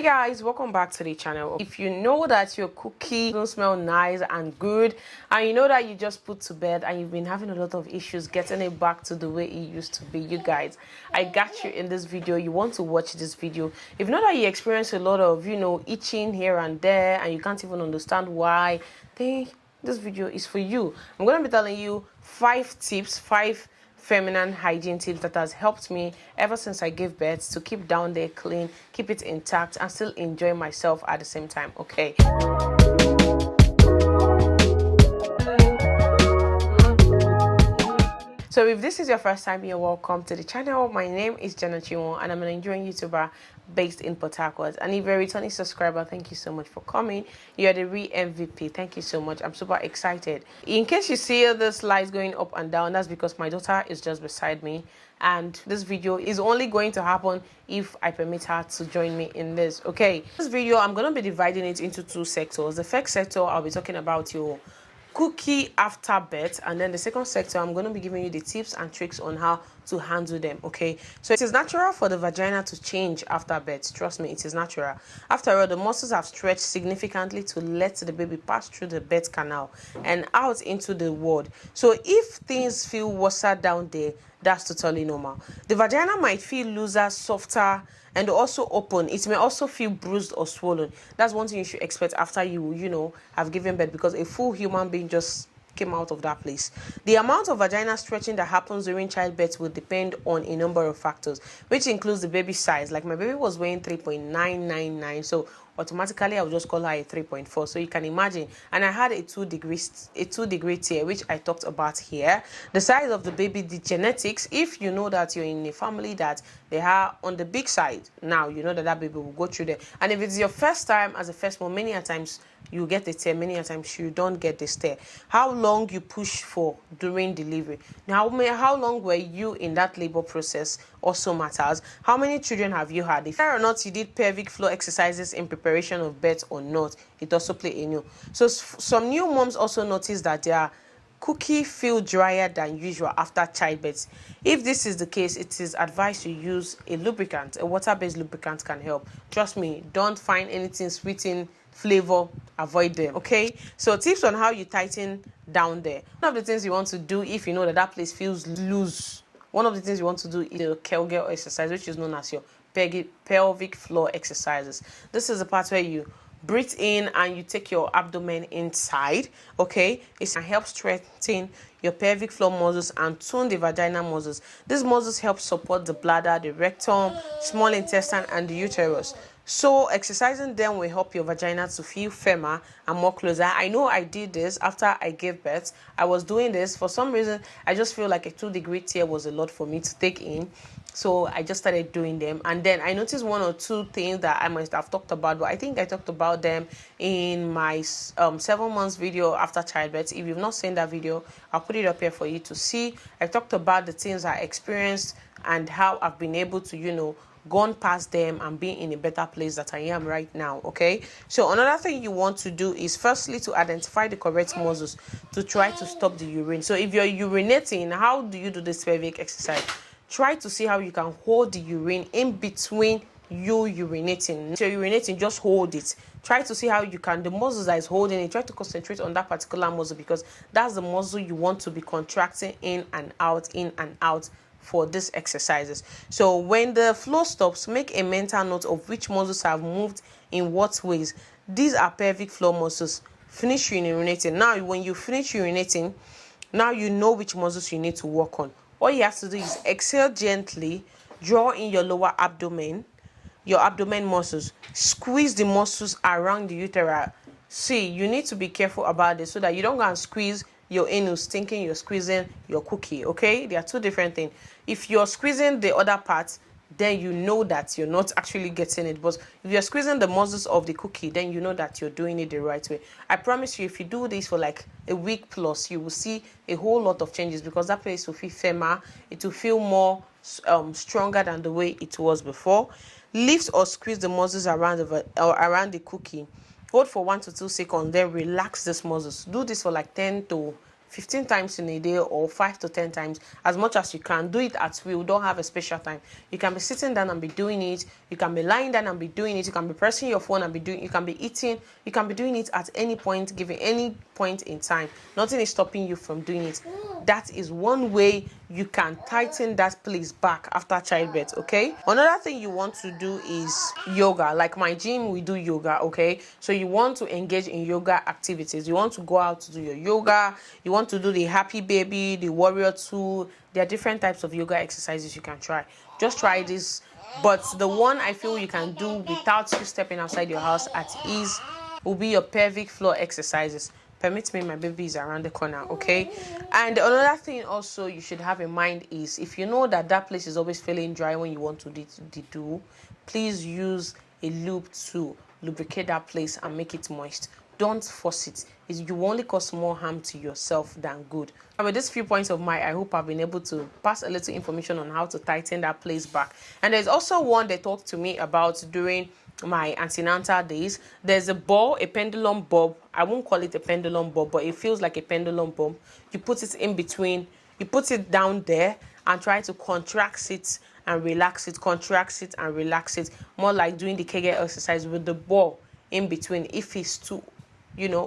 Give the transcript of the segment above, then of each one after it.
Hey guys, welcome back to the channel. If you know that your cookie don't smell nice and good, and you know that you just put to bed and you've been having a lot of issues getting it back to the way it used to be, you guys, I got you in this video. You want to watch this video. If you know that you experience a lot of itching here and there and you can't even understand why, then this video is for you. I'm going to be telling you 5 tips, 5 feminine hygiene tips that has helped me ever since I gave birth to keep down there clean, keep it intact, and still enjoy myself at the same time. Okay. So if this is your first time, you're welcome to the channel. My name is Jenna Chiwon and I'm an Nigerian YouTuber based in Port Harcourt. And if you're a returning subscriber, thank you so much for coming. You're the real MVP. Thank you so much. I'm super excited. In case you see the slides going up and down, that's because my daughter is just beside me. And this video is only going to happen if I permit her to join me in this. Okay, this video, I'm going to be dividing it into 2 sectors. The first sector, I'll be talking about your cookie after birth, and then the second sector, I'm going to be giving you the tips and tricks on how to handle them. Okay, so it is natural for the vagina to change after birth. Trust me, it is natural. After all, the muscles have stretched significantly to let the baby pass through the birth canal and out into the world. So if things feel worse down there, that's totally normal. The vagina might feel looser, softer, and also open. It may also feel bruised or swollen. That's one thing you should expect after you have given birth, because a full human being just came out of that place. The amount of vagina stretching that happens during childbirth will depend on a number of factors, which includes the baby size. Like my baby was weighing 3.999, so automatically I would just call her a 3.4. So you can imagine. And I had a 2 degree tear, which I talked about here. The size of the baby, the genetics. If you know that you're in a family that they are on the big side, now you know that baby will go through there. And if it's your first time as a first mom, many a times you get the tear, many a times you don't get the tear. How long you push for during delivery, how long were you in that labor process also matters. How many children have you had? If whether or not you did pelvic floor exercises in preparation of birth or not, it also play a role. So some new moms also notice that their cookie feel drier than usual after childbirth. If this is the case, it is advised to use a lubricant. A water-based lubricant can help. Trust me, don't find anything sweetening flavor, avoid them. Okay, so tips on how you tighten down there. One of the things you want to do if you know that place feels loose, one of the things you want to do is a Kegel exercise, which is known as your pelvic floor exercises. This is the part where you breathe in and you take your abdomen inside. Okay, it can help strengthen your pelvic floor muscles and tone the vaginal muscles. These muscles help support the bladder, the rectum, small intestine, and the uterus. So exercising them will help your vagina to feel firmer and more closer. I know I did this after I gave birth. I was doing this. For some reason, I just feel like a 2 degree tear was a lot for me to take in. So I just started doing them. And then I noticed 1 or 2 things that I must have talked about. But I think I talked about them in my 7 months video after childbirth. If you've not seen that video, I'll put it up here for you to see. I talked about the things I experienced and how I've been able to, gone past them and being in a better place that I am right now. Okay, so another thing you want to do is firstly to identify the correct muscles to try to stop the urine. So if you're urinating, how do you do this pelvic exercise? Try to see how you can hold the urine in between you urinating. So you're urinating, just hold it. Try to see how you can, the muscles that is holding it, try to concentrate on that particular muscle, because that's the muscle you want to be contracting in and out for these exercises. So when the flow stops, make a mental note of which muscles have moved in what ways. These are pelvic floor muscles. Finish urinating. Now when you finish urinating, now you know which muscles you need to work on. All you have to do is exhale gently, draw in your lower abdomen, your abdomen muscles, squeeze the muscles around the uteri. See, you need to be careful about this so that you don't go and squeeze your anus thinking you're squeezing your cookie. Okay, they are 2 different things. If you're squeezing the other part, then you know that you're not actually getting it. But if you're squeezing the muscles of the cookie, then you know that you're doing it the right way. I promise you, if you do this for like a week plus, you will see a whole lot of changes, because that place will feel firmer. It will feel more stronger than the way it was before. Lift or squeeze the muscles around the cookie. Hold for 1 to 2 seconds, then relax these muscles. Do this for like 10 to 15 times in a day or 5 to 10 times, as much as you can. Do it at will. Don't have a special time. You can be sitting down and be doing it. You can be lying down and be doing it. You can be pressing your phone and be doing it. You can be eating. You can be doing it at any point, given any point in time. Nothing is stopping you from doing it. That is one way you can tighten that place back after childbirth. Okay, another thing you want to do is yoga. Like my gym, we do yoga. Okay, so you want to engage in yoga activities. You want to go out to do your yoga. You want to do the happy baby, the warrior 2. There are different types of yoga exercises you can try. Just try this. But the one I feel you can do without you stepping outside your house at ease will be your pelvic floor exercises. Permit me, my baby is around the corner. Okay, and another thing also you should have in mind is, if you know that place is always feeling dry when you want to do, please use a lube to lubricate that place and make it moist. Don't force it. You will only cause more harm to yourself than good. And with these few points of mine, I hope I've been able to pass a little information on how to tighten that place back. And there's also one they talked to me about during my antenatal days. There's a ball, a pendulum bob. I won't call it a pendulum bob, but it feels like a pendulum bob. You put it in between, you put it down there and try to contract it and relax it, contract it and relax it. More like doing the Kegel exercise with the ball in between. If it's too,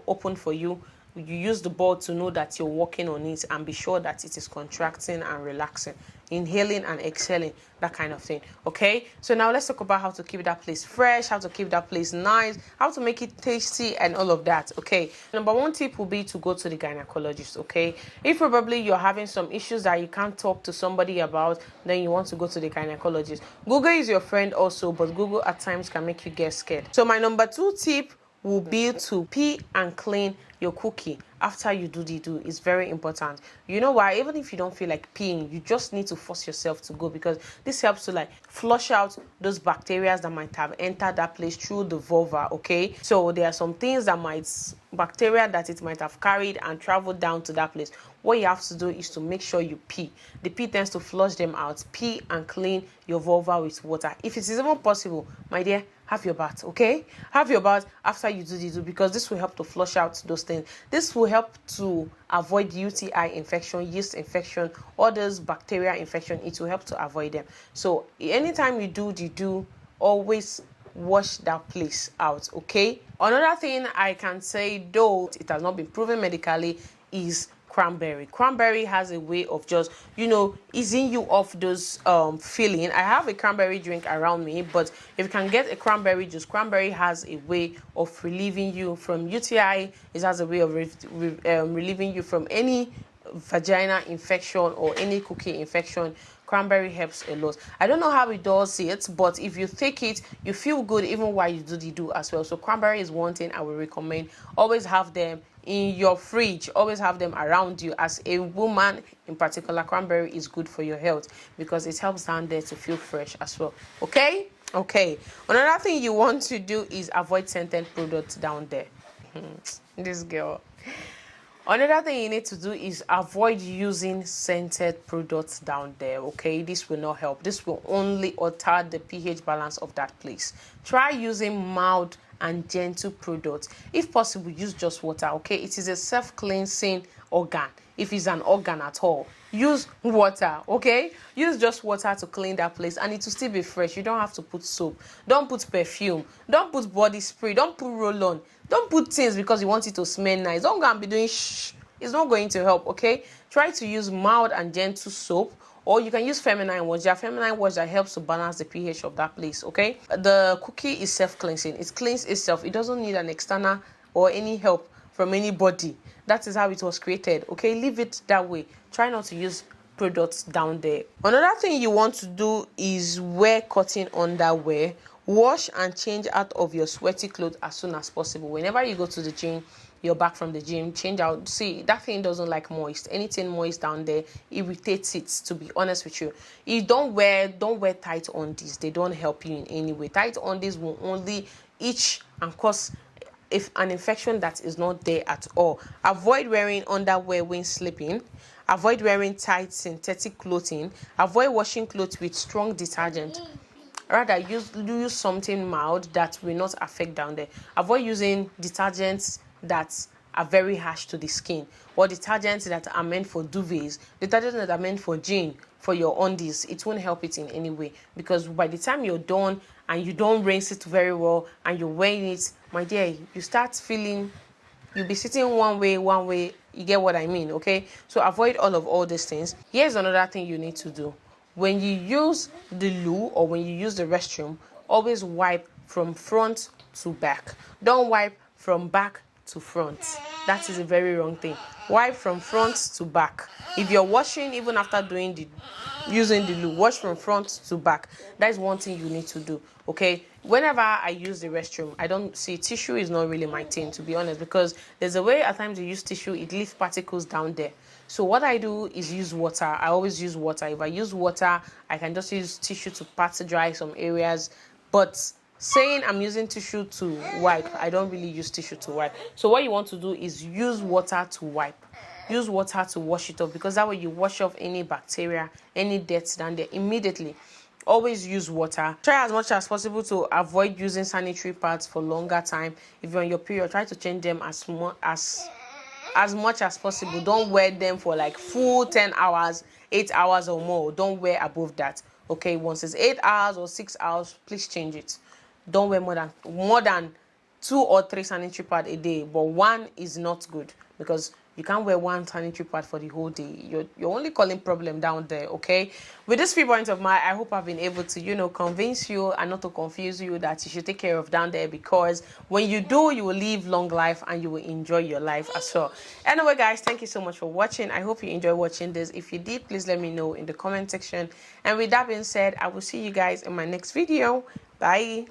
open for you, you use the ball to know that you're working on it and be sure that it is contracting and relaxing, inhaling and exhaling, that kind of thing. Okay, so now let's talk about how to keep that place fresh, how to keep that place nice, how to make it tasty and all of that. Okay, number one tip will be to go to the gynecologist. Okay, if probably you're having some issues that you can't talk to somebody about, then you want to go to the gynecologist. Google is your friend also, but Google at times can make you get scared. So my number two tip will be to pee and clean your cookie after you do the do. Is very important. You know why? Even if you don't feel like peeing, you just need to force yourself to go, because this helps to flush out those bacteria that might have entered that place through the vulva. Okay, so there are some things that bacteria that it might have carried and traveled down to that place. What you have to do is to make sure you pee. The pee tends to flush them out. Pee and clean your vulva with water. If it is even possible, my dear, have your bath. Okay, have your bath after you do the do, because this will help to flush out those things. This will help to avoid UTI infection, yeast infection, all those bacteria infection. It will help to avoid them. So anytime you do the do, always wash that place out. Okay, another thing I can say, though it has not been proven medically, is cranberry. Cranberry has a way of just easing you off those feeling. I have a cranberry drink around me, but if you can get a cranberry juice, cranberry has a way of relieving you from UTI. It has a way of relieving you from any vagina infection or any cookie infection. Cranberry helps a lot. I don't know how it does it, but if you take it, you feel good even while you do the do as well. So cranberry is one thing I would recommend. Always have them in your fridge. Always have them around you. As a woman in particular, cranberry is good for your health because it helps down there to feel fresh as well. Okay. Another thing you want to do is avoid scented products down there. This girl. Another thing you need to do is avoid using scented products down there. Okay, this will not help. This will only alter the pH balance of that place. Try using mild and gentle products. If possible, use just water. Okay, it is a self-cleansing organ. If it's an organ at all, use water. Okay, use just water to clean that place and it will still be fresh. You don't have to put soap, don't put perfume, don't put body spray, don't put roll-on, don't put things because you want it to smell nice. Don't go and be doing shh. It's not going to help. Okay, try to use mild and gentle soap, or you can use feminine wash. There are feminine wash that helps to balance the pH of that place. Okay, the cookie is self-cleansing. It cleans itself. It doesn't need an external or any help from anybody. That is how it was created. Okay, leave it that way. Try not to use products down there. Another thing you want to do is wear cotton underwear. Wash and change out of your sweaty clothes as soon as possible. Whenever you go to the gym, you're back from the gym, change out. See, that thing doesn't like moist. Anything moist down there irritates it, to be honest with you. You don't wear tight undies. They don't help you in any way. Tight undies will only itch and cause an infection that is not there at all. Avoid wearing underwear when sleeping. Avoid wearing tight synthetic clothing. Avoid washing clothes with strong detergent. Rather, use something mild that will not affect down there. Avoid using detergents that are very harsh to the skin, or detergents that are meant for duvets, detergents that are meant for jean, for your undies, it won't help it in any way, because by the time you're done and you don't rinse it very well and you're wearing it, my dear, you start feeling, you'll be sitting one way, you get what I mean, okay? So avoid all these things. Here's another thing you need to do. When you use the loo or when you use the restroom, always wipe from front to back. Don't wipe from back to front. That is a very wrong thing. Wipe from front to back. If you're washing, even after using the loo, wash from front to back. That is one thing you need to do, okay? Whenever I use the restroom, I don't see tissue is not really my thing, to be honest, because there's a way at times you use tissue, it leaves particles down there. So what I do is use water. I always use water. If I use water, I can just use tissue to pat dry some areas. But saying I'm using tissue to wipe, I don't really use tissue to wipe. So what you want to do is use water to wipe. Use water to wash it off, because that way you wash off any bacteria, any dirt down there immediately. Always use water. Try as much as possible to avoid using sanitary pads for longer time. If you're on your period, try to change them as much as possible. Don't wear them for like full 10 hours, 8 hours or more. Don't wear above that, okay? Once it's 8 hours or 6 hours, please change it. Don't wear more than 2 or 3 sanitary pads a day, but one is not good, because you can't wear one sanitary pad for the whole day. You're only calling problem down there, okay? With this 3 points of mine, I hope I've been able to, convince you and not to confuse you that you should take care of down there, because when you do, you will live long life and you will enjoy your life as well. Anyway, guys, thank you so much for watching. I hope you enjoyed watching this. If you did, please let me know in the comment section. And with that being said, I will see you guys in my next video. Bye.